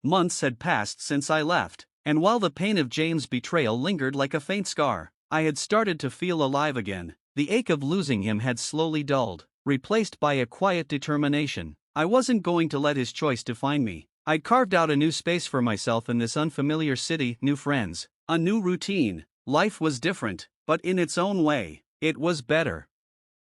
Months had passed since I left, and while the pain of James' betrayal lingered like a faint scar, I had started to feel alive again. The ache of losing him had slowly dulled, replaced by a quiet determination. I wasn't going to let his choice define me. I'd carved out a new space for myself in this unfamiliar city, new friends, a new routine. Life was different, but in its own way, it was better.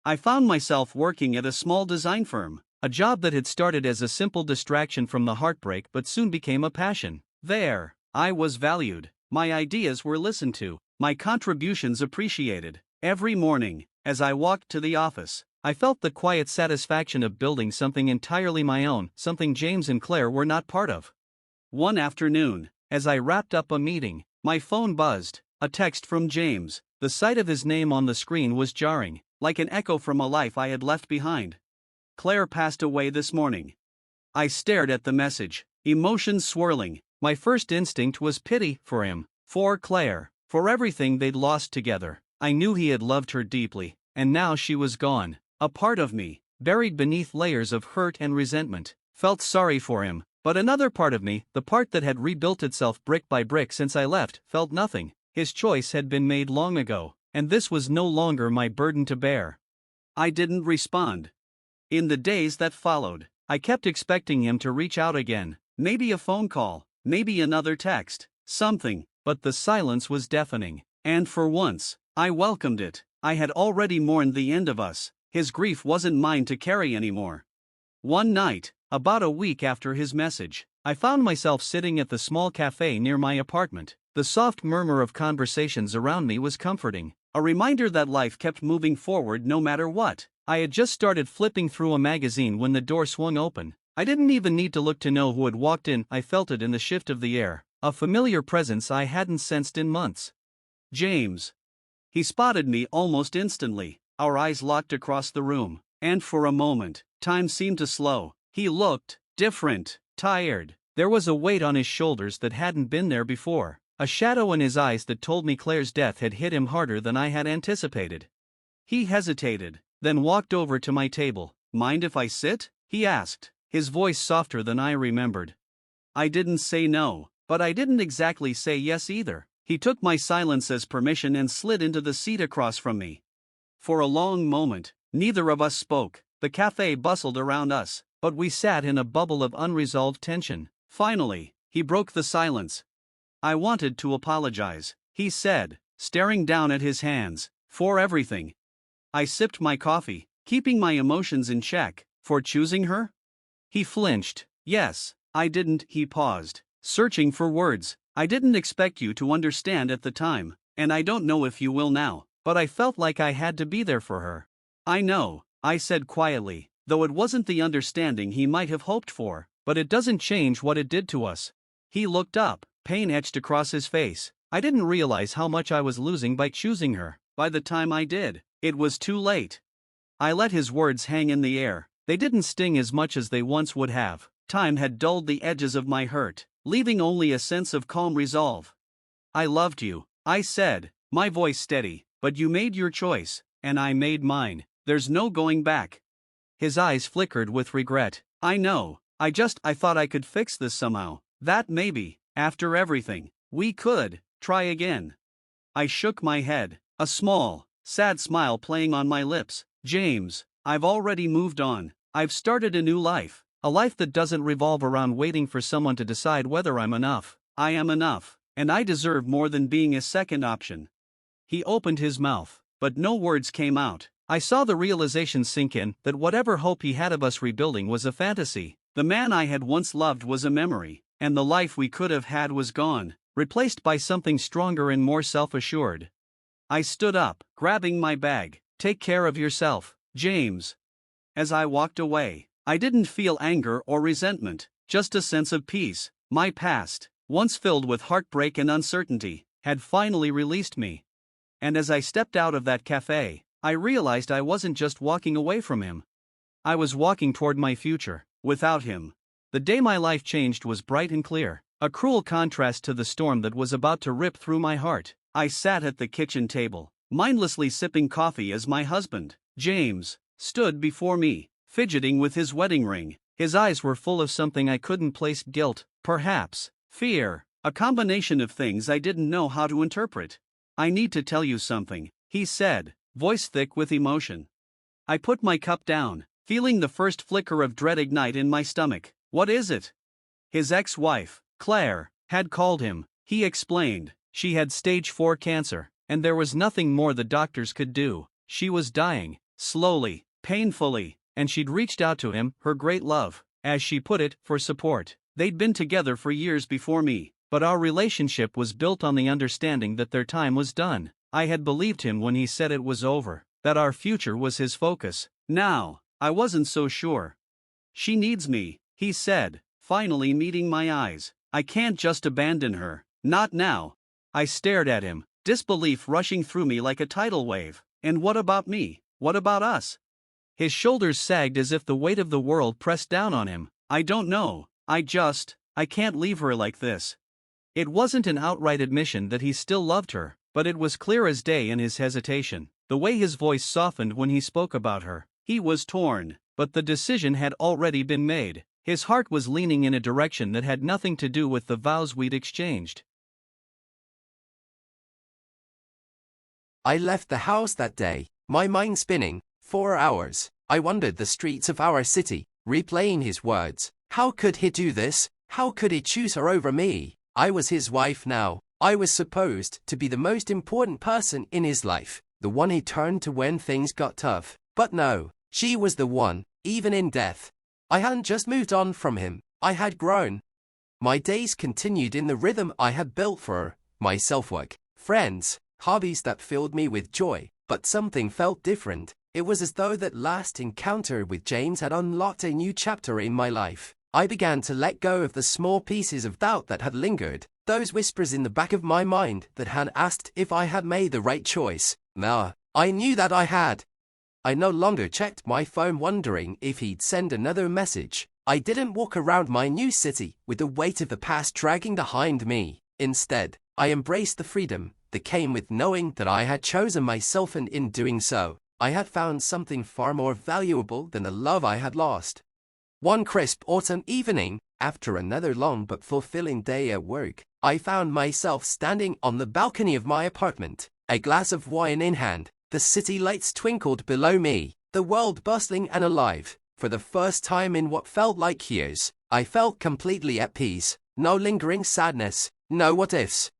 I found myself working at a small design firm, a job that had started as a simple distraction from the heartbreak but soon became a passion. There, I was valued, my ideas were listened to, my contributions appreciated. Every morning, as I walked to the office, I felt the quiet satisfaction of building something entirely my own, something James and Claire were not part of. One afternoon, as I wrapped up a meeting, my phone buzzed, a text from James. The sight of his name on the screen was jarring, like an echo from a life I had left behind. Claire passed away this morning. I stared at the message, emotions swirling. My first instinct was pity for him, for Claire, for everything they'd lost together. I knew he had loved her deeply, and now she was gone. A part of me, buried beneath layers of hurt and resentment, felt sorry for him, but another part of me, the part that had rebuilt itself brick by brick since I left, felt nothing. His choice had been made long ago, and this was no longer my burden to bear. I didn't respond. In the days that followed, I kept expecting him to reach out again, maybe a phone call, maybe another text, something, but the silence was deafening, and for once, I welcomed it. I had already mourned the end of us. His grief wasn't mine to carry anymore. One night, about a week after his message, I found myself sitting at the small cafe near my apartment. The soft murmur of conversations around me was comforting, a reminder that life kept moving forward no matter what. I had just started flipping through a magazine when the door swung open. I didn't even need to look to know who had walked in. I felt it in the shift of the air, a familiar presence I hadn't sensed in months. James. He spotted me almost instantly. Our eyes locked across the room, and for a moment, time seemed to slow. He looked different, tired. There was a weight on his shoulders that hadn't been there before, a shadow in his eyes that told me Claire's death had hit him harder than I had anticipated. He hesitated, then walked over to my table. "Mind if I sit?" he asked, his voice softer than I remembered. I didn't say no, but I didn't exactly say yes either. He took my silence as permission and slid into the seat across from me. For a long moment, neither of us spoke. The cafe bustled around us, but we sat in a bubble of unresolved tension. Finally, he broke the silence. "I wanted to apologize," he said, staring down at his hands, "for everything." I sipped my coffee, keeping my emotions in check. "For choosing her?" He flinched. "Yes, I didn't." He paused, searching for words. "I didn't expect you to understand at the time, and I don't know if you will now, but I felt like I had to be there for her." "I know," I said quietly, though it wasn't the understanding he might have hoped for, "but it doesn't change what it did to us." He looked up, pain etched across his face. I didn't realize how much I was losing by choosing her. By the time I did, it was too late. I let his words hang in the air. They didn't sting as much as they once would have. Time had dulled the edges of my hurt, leaving only a sense of calm resolve. "I loved you," I said, my voice steady, "but you made your choice, and I made mine. There's no going back." His eyes flickered with regret. "I know, I thought I could fix this somehow. That maybe, after everything, we could try again." I shook my head, a small, sad smile playing on my lips. "James, I've already moved on. I've started a new life, a life that doesn't revolve around waiting for someone to decide whether I'm enough. I am enough, and I deserve more than being a second option." He opened his mouth, but no words came out. I saw the realization sink in that whatever hope he had of us rebuilding was a fantasy. The man I had once loved was a memory, and the life we could have had was gone, replaced by something stronger and more self-assured. I stood up, grabbing my bag. "Take care of yourself, James." As I walked away, I didn't feel anger or resentment, just a sense of peace. My past, once filled with heartbreak and uncertainty, had finally released me. And as I stepped out of that cafe, I realized I wasn't just walking away from him. I was walking toward my future, without him. The day my life changed was bright and clear, a cruel contrast to the storm that was about to rip through my heart. I sat at the kitchen table, mindlessly sipping coffee as my husband, James, stood before me, fidgeting with his wedding ring. His eyes were full of something I couldn't place: guilt, Perhaps fear, a combination of things I didn't know how to interpret. I need to tell you something, he said, voice thick with emotion. I put my cup down, feeling the first flicker of dread ignite in my stomach. What is it? His ex-wife, Claire, had called him, he explained. She had stage 4 cancer, and there was nothing more the doctors could do. She was dying, slowly, painfully, and she'd reached out to him, her great love, as she put it, for support. They'd been together for years before me, but our relationship was built on the understanding that their time was done. I had believed him when he said it was over, that our future was his focus. Now, I wasn't so sure. She needs me, he said, finally meeting my eyes. I can't just abandon her, not now. I stared at him, disbelief rushing through me like a tidal wave. And what about me? What about us? His shoulders sagged as if the weight of the world pressed down on him. I don't know, I can't leave her like this. It wasn't an outright admission that he still loved her, but it was clear as day in his hesitation, the way his voice softened when he spoke about her. He was torn, but the decision had already been made. His heart was leaning in a direction that had nothing to do with the vows we'd exchanged. I left the house that day, my mind spinning, for hours. I wandered the streets of our city, replaying his words. How could he do this? How could he choose her over me? I was his wife now. I was supposed to be the most important person in his life, the one he turned to when things got tough. But no, she was the one, even in death. I hadn't just moved on from him, I had grown. My days continued in the rhythm I had built for her, my self-work, friends, hobbies that filled me with joy, but something felt different. It was as though that last encounter with James had unlocked a new chapter in my life. I began to let go of the small pieces of doubt that had lingered, those whispers in the back of my mind that had asked if I had made the right choice. Nah, I knew that I had. I no longer checked my phone wondering if he'd send another message. I didn't walk around my new city with the weight of the past dragging behind me. Instead, I embraced the freedom that came with knowing that I had chosen myself, and in doing so, I had found something far more valuable than the love I had lost. One crisp autumn evening, after another long but fulfilling day at work, I found myself standing on the balcony of my apartment, a glass of wine in hand. The city lights twinkled below me, the world bustling and alive. For the first time in what felt like years, I felt completely at peace. No lingering sadness, no what-ifs.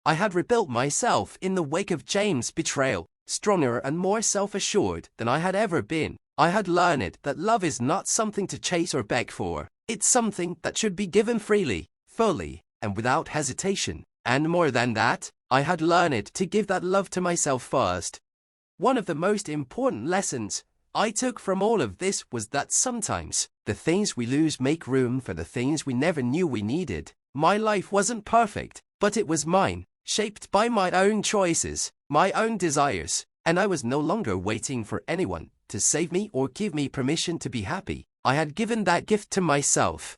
I had rebuilt myself in the wake of James' betrayal, stronger and more self-assured than I had ever been. I had learned that love is not something to chase or beg for. It's something that should be given freely, fully, and without hesitation. And more than that, I had learned to give that love to myself first. One of the most important lessons I took from all of this was that sometimes the things we lose make room for the things we never knew we needed. My life wasn't perfect, but it was mine, shaped by my own choices, my own desires, and I was no longer waiting for anyone to save me or give me permission to be happy. I had given that gift to myself.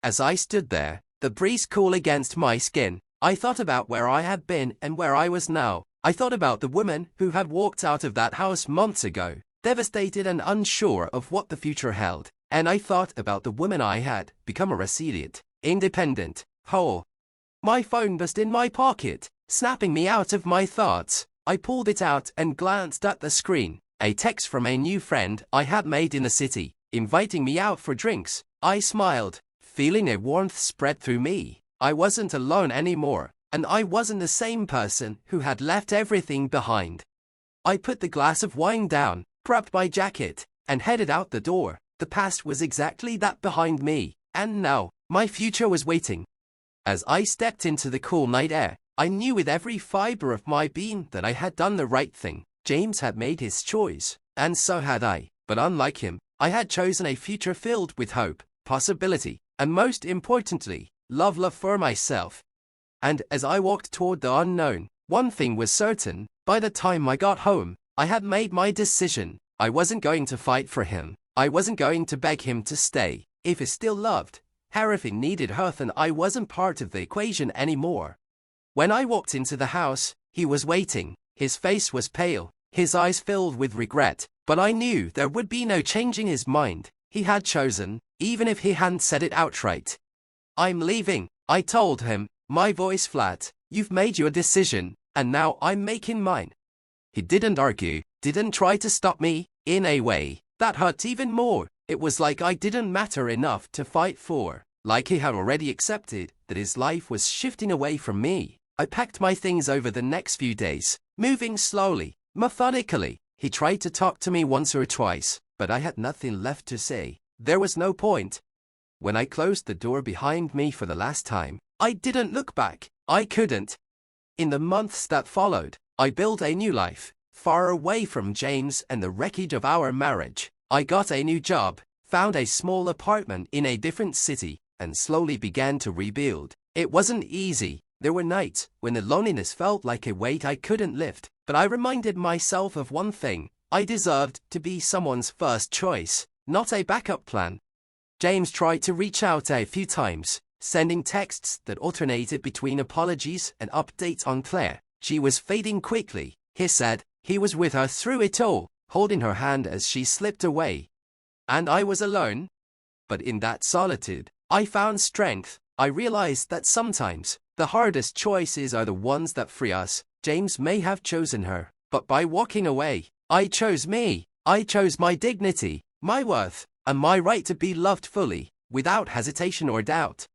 As I stood there, the breeze cool against my skin, I thought about where I had been and where I was now. I thought about the woman who had walked out of that house months ago, devastated and unsure of what the future held. And I thought about the woman I had become, a resilient, independent, whole. My phone buzzed in my pocket, snapping me out of my thoughts. I pulled it out and glanced at the screen. A text from a new friend I had made in the city, inviting me out for drinks. I smiled, feeling a warmth spread through me. I wasn't alone anymore, and I wasn't the same person who had left everything behind. I put the glass of wine down, grabbed my jacket, and headed out the door. The past was exactly that behind me, and now, my future was waiting. As I stepped into the cool night air, I knew with every fiber of my being that I had done the right thing. James had made his choice, and so had I. But unlike him, I had chosen a future filled with hope, possibility, and most importantly, love for myself. And as I walked toward the unknown, one thing was certain: by the time I got home, I had made my decision. I wasn't going to fight for him. I wasn't going to beg him to stay. If he still loved her, if he needed her, then I wasn't part of the equation anymore. When I walked into the house, he was waiting. His face was pale, his eyes filled with regret, but I knew there would be no changing his mind. He had chosen, even if he hadn't said it outright. I'm leaving, I told him, my voice flat. You've made your decision, and now I'm making mine. He didn't argue, didn't try to stop me. In a way, that hurt even more. It was like I didn't matter enough to fight for. Like he had already accepted that his life was shifting away from me. I packed my things over the next few days, moving slowly, methodically. He tried to talk to me once or twice, but I had nothing left to say. There was no point. When I closed the door behind me for the last time, I didn't look back. I couldn't. In the months that followed, I built a new life, far away from James and the wreckage of our marriage. I got a new job, found a small apartment in a different city, and slowly began to rebuild. It wasn't easy. There were nights when the loneliness felt like a weight I couldn't lift, but I reminded myself of one thing. I deserved to be someone's first choice, not a backup plan. James tried to reach out a few times, sending texts that alternated between apologies and updates on Claire. She was fading quickly. He said he was with her through it all, holding her hand as she slipped away. And I was alone. But in that solitude, I found strength. I realized that sometimes the hardest choices are the ones that free us. James may have chosen her, but by walking away, I chose me. I chose my dignity, my worth, and my right to be loved fully, without hesitation or doubt.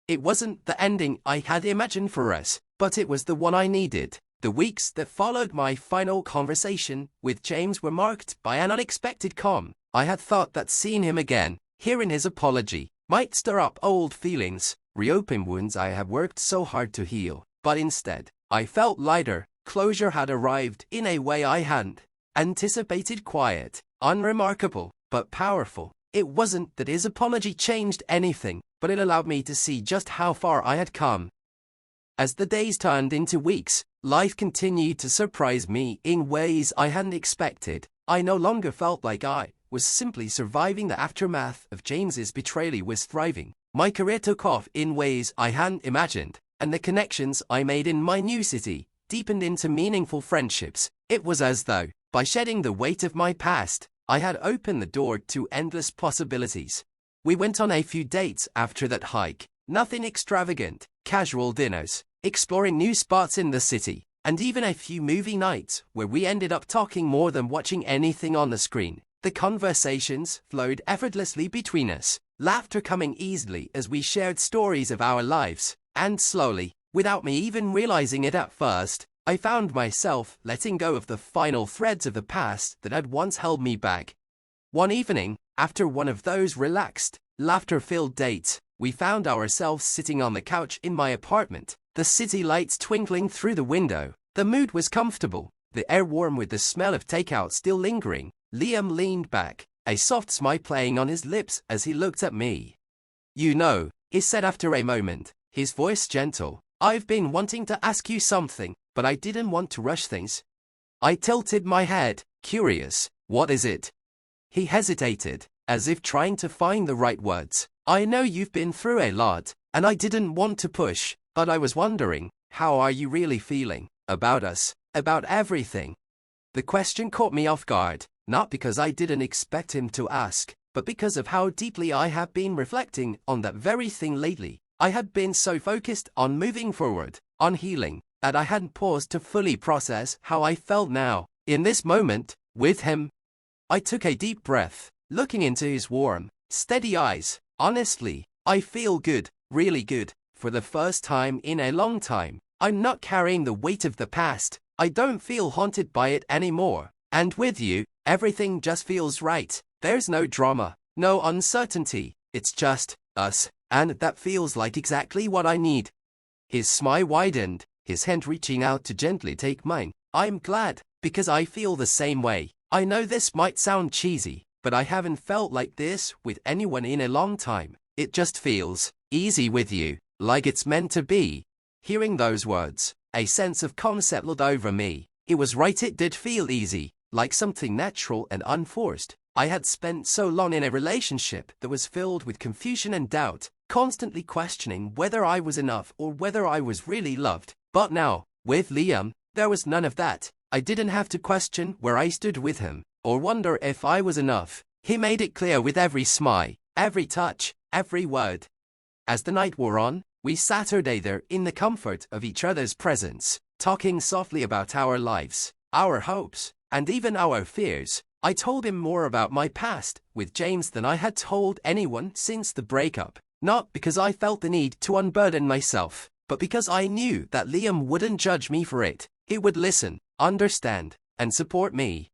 It wasn't the ending I had imagined for us, but it was the one I needed. The weeks that followed my final conversation with James were marked by an unexpected calm. I had thought that seeing him again, hearing his apology, might stir up old feelings, reopen wounds I have worked so hard to heal. But instead, I felt lighter. Closure had arrived in a way I hadn't anticipated. Quiet, unremarkable, but powerful. It wasn't that his apology changed anything, but it allowed me to see just how far I had come. As the days turned into weeks, life continued to surprise me in ways I hadn't expected. I no longer felt like I was simply surviving the aftermath of James's betrayal. I was thriving. My career took off in ways I hadn't imagined, and the connections I made in my new city deepened into meaningful friendships. It was as though, by shedding the weight of my past, I had opened the door to endless possibilities. We went on a few dates after that hike. Nothing extravagant, casual dinners, exploring new spots in the city, and even a few movie nights where we ended up talking more than watching anything on the screen. The conversations flowed effortlessly between us, laughter coming easily as we shared stories of our lives. And slowly, without me even realizing it at first, I found myself letting go of the final threads of the past that had once held me back. One evening, after one of those relaxed, laughter-filled dates, we found ourselves sitting on the couch in my apartment, the city lights twinkling through the window. The mood was comfortable, the air warm with the smell of takeout still lingering. Liam leaned back, a soft smile playing on his lips as he looked at me. "You know," he said after a moment, his voice gentle, "I've been wanting to ask you something, but I didn't want to rush things." I tilted my head, curious. "What is it?" He hesitated, as if trying to find the right words. "I know you've been through a lot, and I didn't want to push, but I was wondering, how are you really feeling? About us, about everything?" The question caught me off guard, not because I didn't expect him to ask, but because of how deeply I have been reflecting on that very thing lately. I had been so focused on moving forward, on healing, that I hadn't paused to fully process how I felt now, in this moment, with him. I took a deep breath, looking into his warm, steady eyes. "Honestly, I feel good, really good, for the first time in a long time. I'm not carrying the weight of the past. I don't feel haunted by it anymore. And with you, everything just feels right. There's no drama, no uncertainty. It's just us, and that feels like exactly what I need." His smile widened, his hand reaching out to gently take mine. "I'm glad, because I feel the same way. I know this might sound cheesy, but I haven't felt like this with anyone in a long time. It just feels easy with you, like it's meant to be." Hearing those words, a sense of calm settled over me. It was right, it did feel easy, like something natural and unforced. I had spent so long in a relationship that was filled with confusion and doubt, constantly questioning whether I was enough or whether I was really loved. But now, with Liam, there was none of that. I didn't have to question where I stood with him, or wonder if I was enough. He made it clear with every smile, every touch, every word. As the night wore on, we sat there in the comfort of each other's presence, talking softly about our lives, our hopes, and even our fears. I told him more about my past with James than I had told anyone since the breakup, not because I felt the need to unburden myself, but because I knew that Liam wouldn't judge me for it. He would listen, understand, and support me.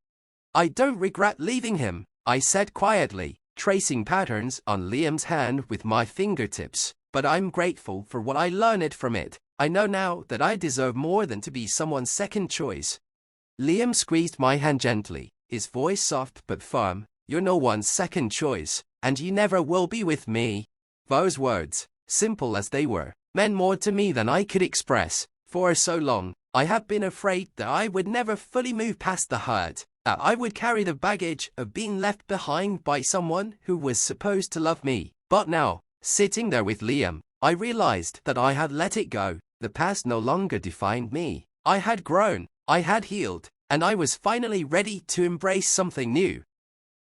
I don't regret leaving him, I said quietly, tracing patterns on Liam's hand with my fingertips, but I'm grateful for what I learned from it. I know now that I deserve more than to be someone's second choice. Liam squeezed my hand gently, his voice soft but firm. You're no one's second choice, and you never will be with me. Those words, simple as they were, meant more to me than I could express. For so long, I had been afraid that I would never fully move past the hurt, that I would carry the baggage of being left behind by someone who was supposed to love me. But now, sitting there with Liam, I realized that I had let it go. The past no longer defined me. I had grown, I had healed, and I was finally ready to embrace something new.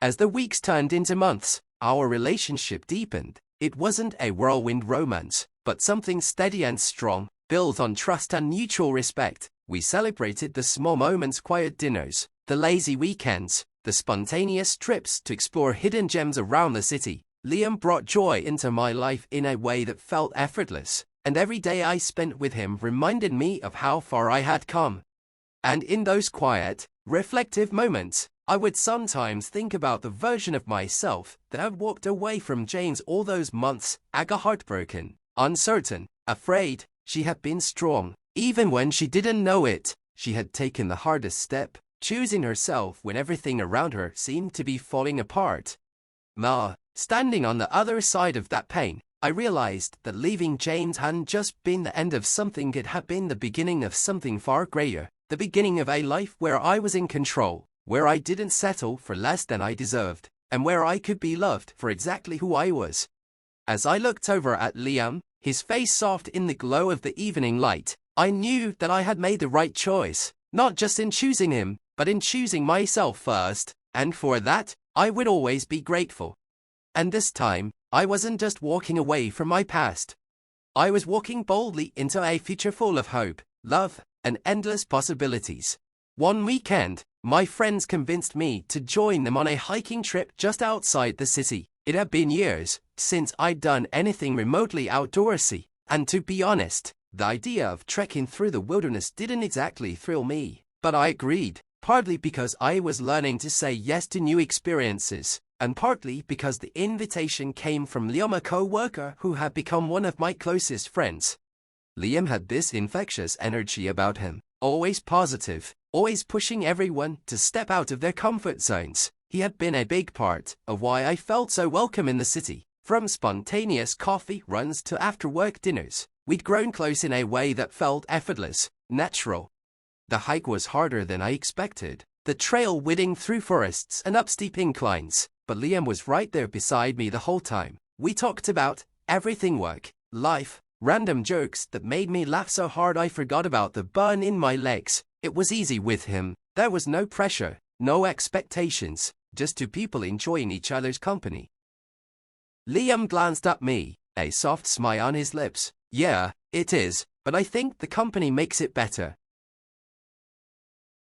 As the weeks turned into months, our relationship deepened. It wasn't a whirlwind romance, but something steady and strong, built on trust and mutual respect. We celebrated the small moments, quiet dinners, the lazy weekends, the spontaneous trips to explore hidden gems around the city. Liam brought joy into my life in a way that felt effortless, and every day I spent with him reminded me of how far I had come. And in those quiet, reflective moments, I would sometimes think about the version of myself that had walked away from James all those months, heartbroken, uncertain, afraid. She had been strong, even when she didn't know it. She had taken the hardest step, choosing herself when everything around her seemed to be falling apart. Now, standing on the other side of that pain, I realized that leaving James hadn't just been the end of something, it had been the beginning of something far greater, the beginning of a life where I was in control, where I didn't settle for less than I deserved, and where I could be loved for exactly who I was. As I looked over at Liam, his face soft in the glow of the evening light, I knew that I had made the right choice, not just in choosing him, but in choosing myself first, and for that, I would always be grateful. And this time, I wasn't just walking away from my past. I was walking boldly into a future full of hope, love, and endless possibilities. One weekend, my friends convinced me to join them on a hiking trip just outside the city. It had been years since I'd done anything remotely outdoorsy, and to be honest, the idea of trekking through the wilderness didn't exactly thrill me. But I agreed, partly because I was learning to say yes to new experiences, and partly because the invitation came from Liam, a co-worker who had become one of my closest friends. Liam had this infectious energy about him, always positive, always pushing everyone to step out of their comfort zones. He had been a big part of why I felt so welcome in the city. From spontaneous coffee runs to after-work dinners, we'd grown close in a way that felt effortless, natural. The hike was harder than I expected, the trail winding through forests and up steep inclines, but Liam was right there beside me the whole time. We talked about everything: work, life, random jokes that made me laugh so hard I forgot about the burn in my legs. It was easy with him. There was no pressure, no expectations, just two people enjoying each other's company. Liam glanced at me, a soft smile on his lips. Yeah, it is, but I think the company makes it better.